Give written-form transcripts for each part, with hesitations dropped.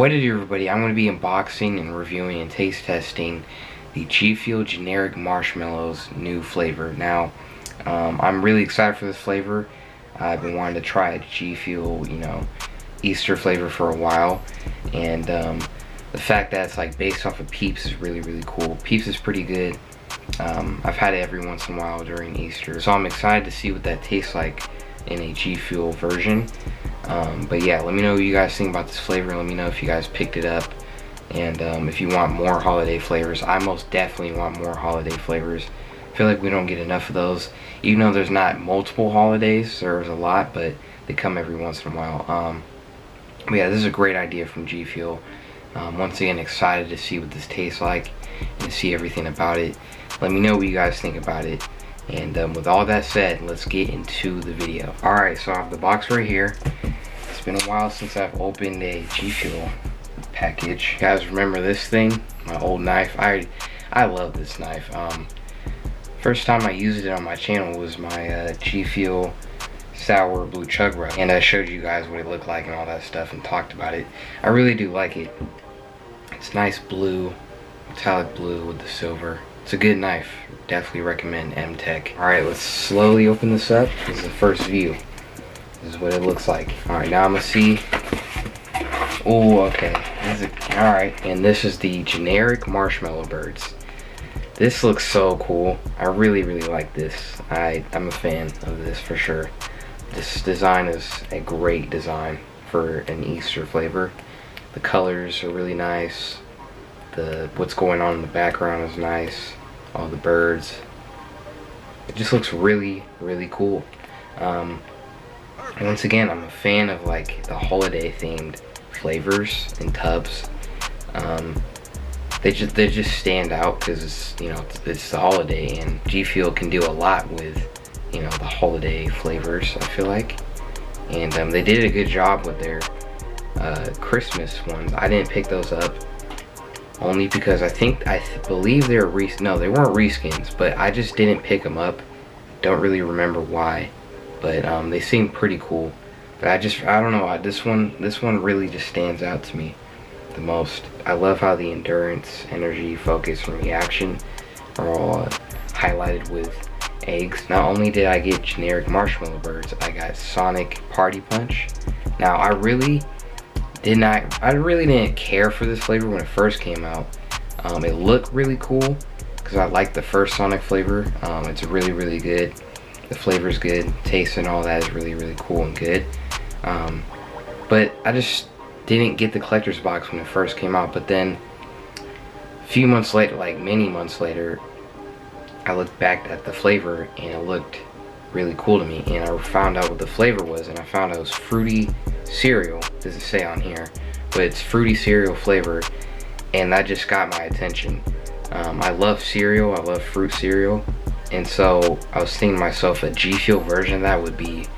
What it is, everybody? I'm going to be unboxing and reviewing and taste testing the Gfuel generic marshmallows new flavor. Now, I'm really excited for this flavor. I've been wanting to try a Gfuel, Easter flavor for a while, and the fact that it's like based off of Peeps is really cool. Peeps is pretty good. I've had it every once in a while during Easter, so I'm excited to see what that tastes like in a Gfuel version. But yeah, let me know what you guys think about this flavor. Let me know if you guys picked it up, and if you want more holiday flavors. I most definitely want more holiday flavors. I feel like we don't get enough of those, even though there's not multiple holidays. There's a lot, but they come every once in a while. But yeah, this is a great idea from Gfuel. Once again, excited to see what this tastes like and see everything about it. Let me know what you guys think about it. And with all that said, let's get into the video. Alright, so I have the box right here. It's been a while since I've opened a Gfuel package. You guys remember this thing? My old knife. I love this knife. First time I used it on my channel was my Gfuel sour blue chug rub, and I showed you guys what it looked like and all that stuff and talked about it. I really do like it. It's nice blue, metallic blue with the silver. It's a good knife. Definitely recommend M-Tech. Alright, let's slowly open this up. This is the first view. This is what it looks like. Alright, now I'm gonna see. Oh, okay. Alright, and this is the generic marshmallow birds. This looks so cool. I really like this. I'm a fan of this for sure. This design is a great design for an Easter flavor. The colors are really nice. What's going on in the background is nice. All the birds. It just looks really cool. Once again, I'm a fan of like the holiday themed flavors and tubs. They just stand out because it's the holiday, and Gfuel can do a lot with the holiday flavors, I feel like. And they did a good job with their Christmas ones. I didn't pick those up only because I believe they were no, they weren't reskins, but I just didn't pick them up. Don't really remember why, but they seem pretty cool. But I don't know, this one really just stands out to me the most. I love how the endurance, energy, focus, and reaction are all highlighted with eggs. Not only did I get generic marshmallow birds, I got Sonic Party Punch. Now I really didn't care for this flavor when it first came out. It looked really cool because I like the first Sonic flavor. It's really good. The flavor's good. Taste and all that is really cool and good. But I just didn't get the collector's box when it first came out. But then a few months later, like many months later, I looked back at the flavor and it looked really cool to me, and I found out what the flavor was, and I found out it was fruity cereal. Doesn't say on here, but it's fruity cereal flavor, and that just got my attention. I love cereal. I love fruit cereal, and so I was thinking to myself a Gfuel version of that would be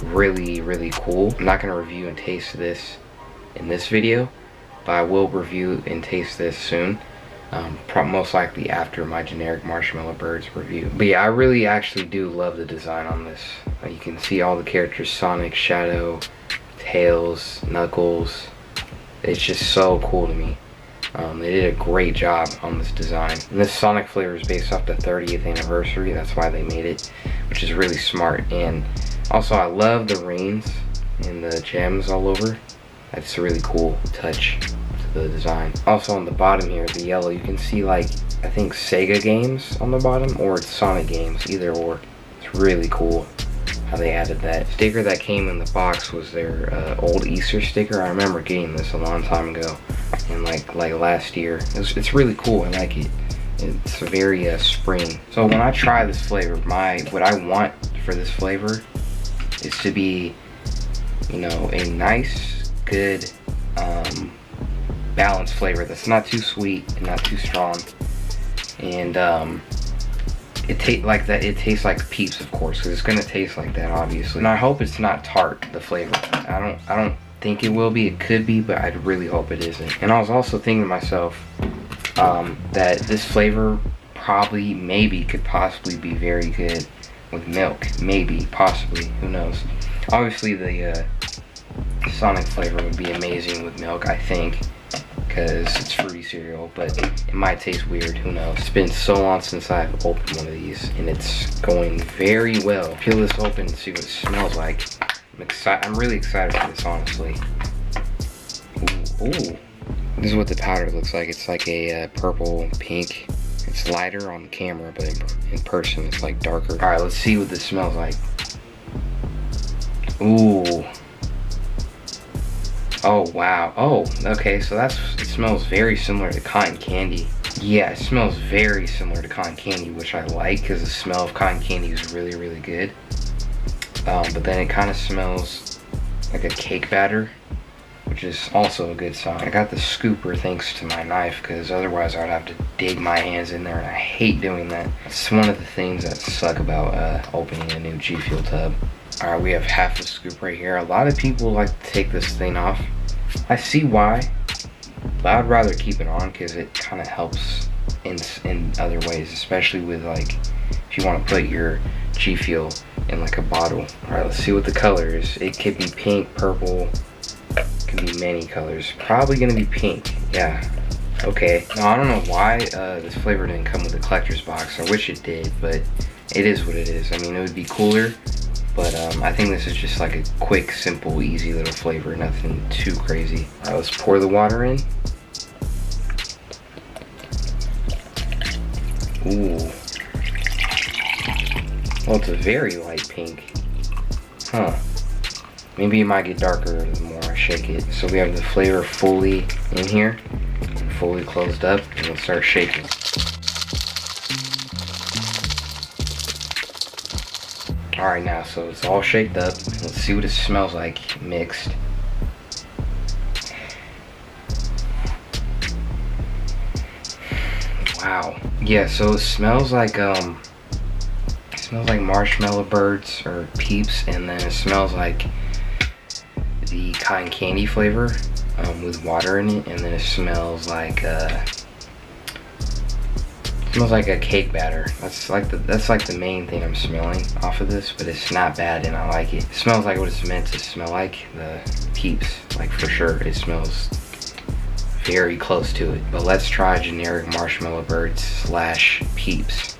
really cool. I'm not gonna review and taste this in this video, but I will review and taste this soon. Most likely after my generic marshmallow birds review. But yeah, I really actually do love the design on this. You can see all the characters: Sonic, Shadow, Tails, Knuckles. It's just so cool to me. They did a great job on this design. And this Sonic flavor is based off the 30th anniversary. That's why they made it, which is really smart. And also, I love the rings and the gems all over. That's a really cool touch to the design. Also on the bottom here, the yellow, you can see like, I think Sega games on the bottom, or it's Sonic games, either or. It's really cool how they added that. Sticker that came in the box was their old Easter sticker. I remember getting this a long time ago, and like last year. It's really cool. I like it. It's very spring. So when I try this flavor, what I want for this flavor is to be, a nice, good, balanced flavor that's not too sweet and not too strong, and it tastes like Peeps, of course, because it's gonna taste like that, obviously. And I hope it's not tart, the flavor. I don't think it will be. It could be, but I really hope it isn't. And I was also thinking to myself that this flavor could possibly be very good with milk. Maybe, possibly, who knows. Obviously the Sonic flavor would be amazing with milk, I think, because it's fruity cereal, but it might taste weird, who knows. It's been so long since I've opened one of these, and it's going very well. Peel this open and see what it smells like. I'm really excited for this, honestly. Ooh. This is what the powder looks like. It's like a purple pink. It's lighter on camera, but in person it's like darker. All right, let's see what this smells like. Ooh. Oh, wow. Oh, okay, so it smells very similar to cotton candy. Yeah, it smells very similar to cotton candy, which I like because the smell of cotton candy is really, really good. But then it kind of smells like a cake batter, which is also a good sign. I got the scooper thanks to my knife because otherwise I would have to dig my hands in there, and I hate doing that. It's one of the things that suck about opening a new Gfuel tub. Alright, we have half a scoop right here. A lot of people like to take this thing off. I see why, but I'd rather keep it on because it kind of helps in other ways, especially with like if you want to put your Gfuel in like a bottle. Alright, let's see what the color is. It could be pink, purple, could be many colors. Probably gonna be pink, yeah. Okay, now I don't know why this flavor didn't come with a collector's box. I wish it did, but it is what it is. I mean, it would be cooler, but I think this is just like a quick, simple, easy little flavor, nothing too crazy. Alright, let's pour the water in. Ooh. Well, it's a very light pink. Huh. Maybe it might get darker the more I shake it. So we have the flavor fully in here, fully closed up, and we'll start shaking. Alright, now, so it's all shaked up. Let's see what it smells like mixed. Wow. Yeah, so it smells like marshmallow birds or peeps, and then it smells like the cotton candy flavor with water in it, and then it smells like a cake batter. That's like the main thing I'm smelling off of this, but it's not bad and I like it. It smells like what it's meant to smell like, the peeps, like for sure. It smells very close to it. But let's try generic marshmallow birds slash peeps.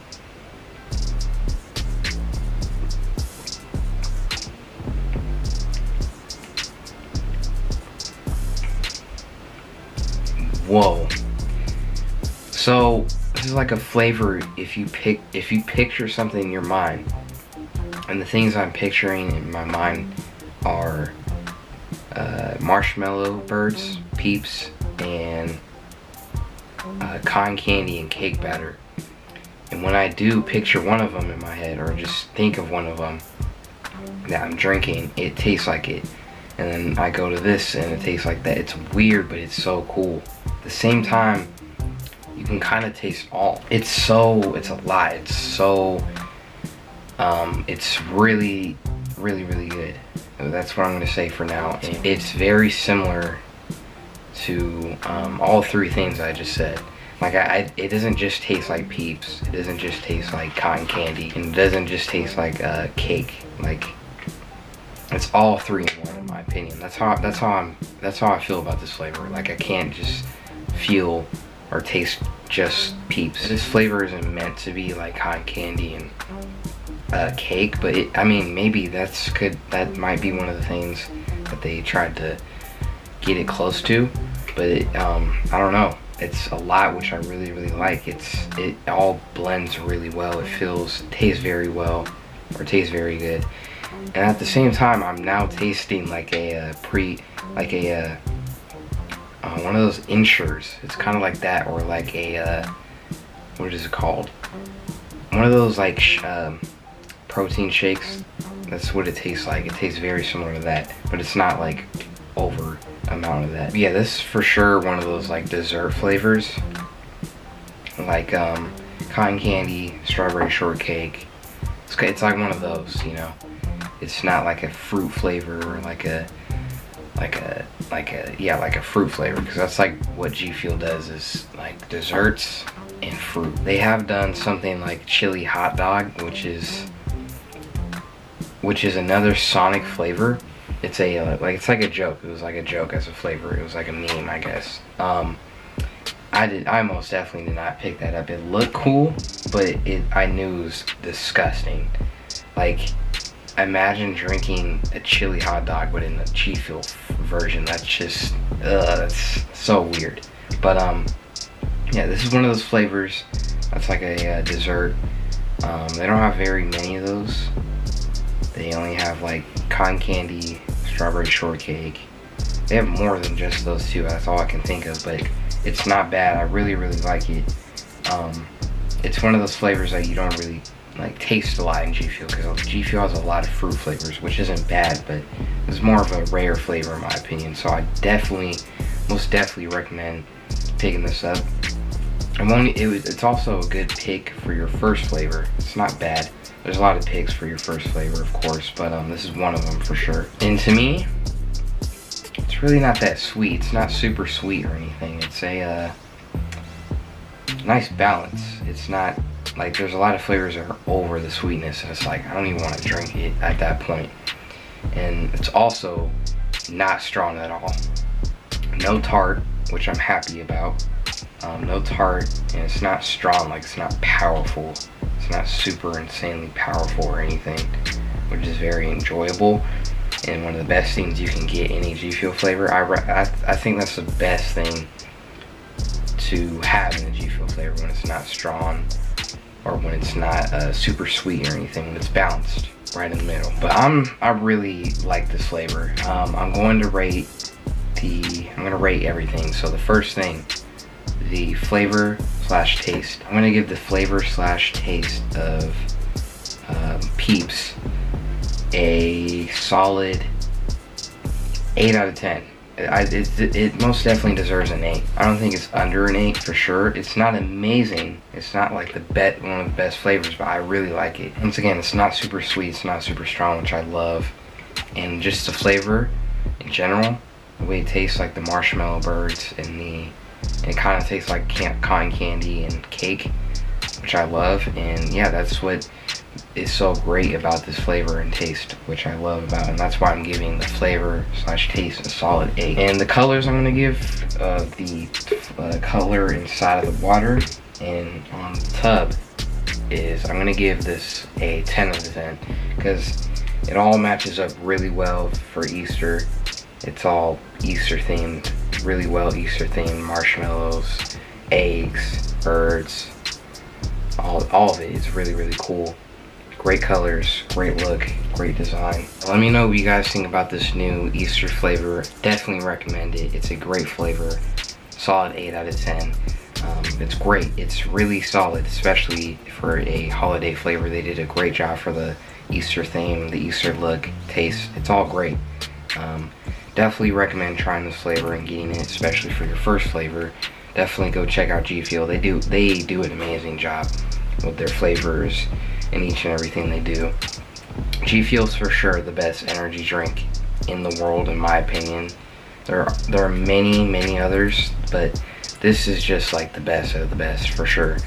Whoa. So this is like a flavor if you picture something in your mind, and the things I'm picturing in my mind are marshmallow birds, peeps, and cotton candy and cake batter. And when I do picture one of them in my head, or just think of one of them that I'm drinking, it tastes like it. And then I go to this and it tastes like that. It's weird, but it's so cool. At the same time, you can kind of taste all. It's a lot. It's so, it's really, really, really good. That's what I'm gonna say for now. It's very similar to all three things I just said. Like it doesn't just taste like peeps. It doesn't just taste like cotton candy, and it doesn't just taste like cake. Like it's all three in one, in my opinion. That's how I feel about this flavor. Like I can't just feel or taste just peeps. This flavor isn't meant to be like cotton candy and cake, but I mean, maybe that might be one of the things that they tried to get it close to, but I don't know. It's a lot, which I really, really like. It all blends really well. It tastes very well, or tastes very good. And at the same time, I'm now tasting like one of those Ensures. It's kind of like that, or like what is it called? One of those like protein shakes. That's what it tastes like. It tastes very similar to that, but it's not like over amount of that. Yeah, this is for sure one of those like dessert flavors, like cotton candy, strawberry shortcake. It's like one of those, you know. It's not like a fruit flavor or like a fruit flavor, because that's like what Gfuel does, is like desserts and fruit. They have done something like chili hot dog, which is another Sonic flavor, it's a like it's like a joke. It was like a joke as a flavor. It was like a meme, I guess. I most definitely did not pick that up. It looked cool, but I knew it was disgusting. Like, imagine drinking a chili hot dog but in the G Fuel version. That's just that's so weird. But yeah, this is one of those flavors that's like a dessert. They don't have very many of those. They only have like cotton candy, strawberry shortcake. They have more than just those two. That's all I can think of, but it's not bad. I really like it. It's one of those flavors that you don't really like taste a lot in G Fuel, because G Fuel has a lot of fruit flavors, which isn't bad, but it's more of a rare flavor in my opinion. So I most definitely recommend picking this up. It's also a good pick for your first flavor. It's not bad. There's a lot of picks for your first flavor, of course, but this is one of them for sure. And to me, it's really not that sweet. It's not super sweet or anything. It's a nice balance. It's not like, there's a lot of flavors that are over the sweetness, and it's like I don't even want to drink it at that point. And it's also not strong at all. No tart, which I'm happy about. No tart, and it's not strong. Like, it's not powerful. It's not super insanely powerful or anything, which is very enjoyable. And one of the best things you can get in a G Fuel flavor. I think that's the best thing to have in a G Fuel flavor, when it's not strong or when it's not super sweet or anything, when it's balanced right in the middle. But I really like this flavor. I'm going to rate everything. So the first thing, the flavor slash taste. I'm gonna give the flavor slash taste of Peeps a solid 8 out of 10. It most definitely deserves an 8. I don't think it's under an 8 for sure. It's not amazing. It's not like one of the best flavors, but I really like it. Once again, it's not super sweet. It's not super strong, which I love. And just the flavor in general, the way it tastes like the marshmallow birds, and it kind of tastes like cotton candy and cake, which I love. And yeah, that's what is so great about this flavor and taste, which I love about, and that's why I'm giving the flavor slash taste a solid 8. And the colors I'm gonna give, the color inside of the water and on the tub is, I'm gonna give this a 10 out of 10, because it all matches up really well for Easter. It's all Easter themed, really well Easter themed. Marshmallows, eggs, birds, all of it is really cool. Great colors, great look, great design. Let me know what you guys think about this new Easter flavor. Definitely recommend it. It's a great flavor. Solid 8 out of 10. It's great. It's really solid, especially for a holiday flavor. They did a great job for the Easter theme, the Easter look, taste. It's all great. Definitely recommend trying this flavor and getting it, especially for your first flavor. Definitely go check out G Fuel. They do an amazing job with their flavors and each and everything they do. G Fuel's for sure the best energy drink in the world, in my opinion. There are many others, but this is just like the best of the best for sure.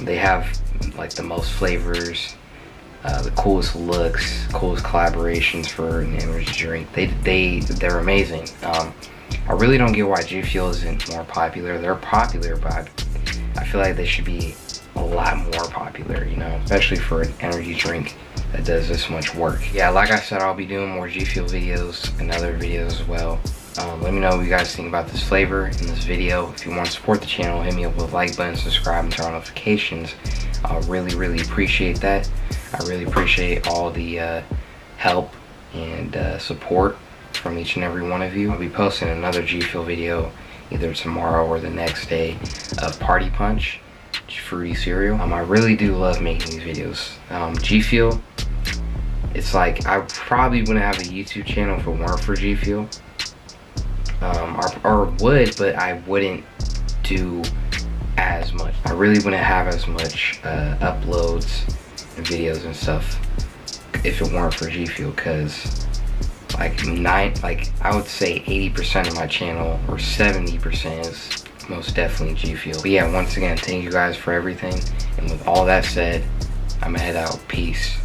They have like the most flavors, the coolest looks, coolest collaborations for an energy drink. They're amazing. I really don't get why G Fuel isn't more popular. They're popular, but I feel like they should be a lot more popular, you know, especially for an energy drink that does this much work. Yeah, like I said, I'll be doing more G Fuel videos and other videos as well. Let me know what you guys think about this flavor in this video. If you want to support the channel, hit me up with a like button, subscribe, and turn on notifications. I'll really appreciate that. I really appreciate all the help and support from each and every one of you. I'll be posting another G Fuel video either tomorrow or the next day of Party Punch fruity cereal. I really do love making these videos. G Fuel, it's like I probably wouldn't have a YouTube channel if it weren't for G Fuel. Or would, but I wouldn't do as much. I really wouldn't have as much uploads and videos and stuff if it weren't for G Fuel, because like I would say 80% of my channel, or 70%, is most definitely G Fuel. But yeah, once again, thank you guys for everything, and with all that said, I'm gonna head out. Peace.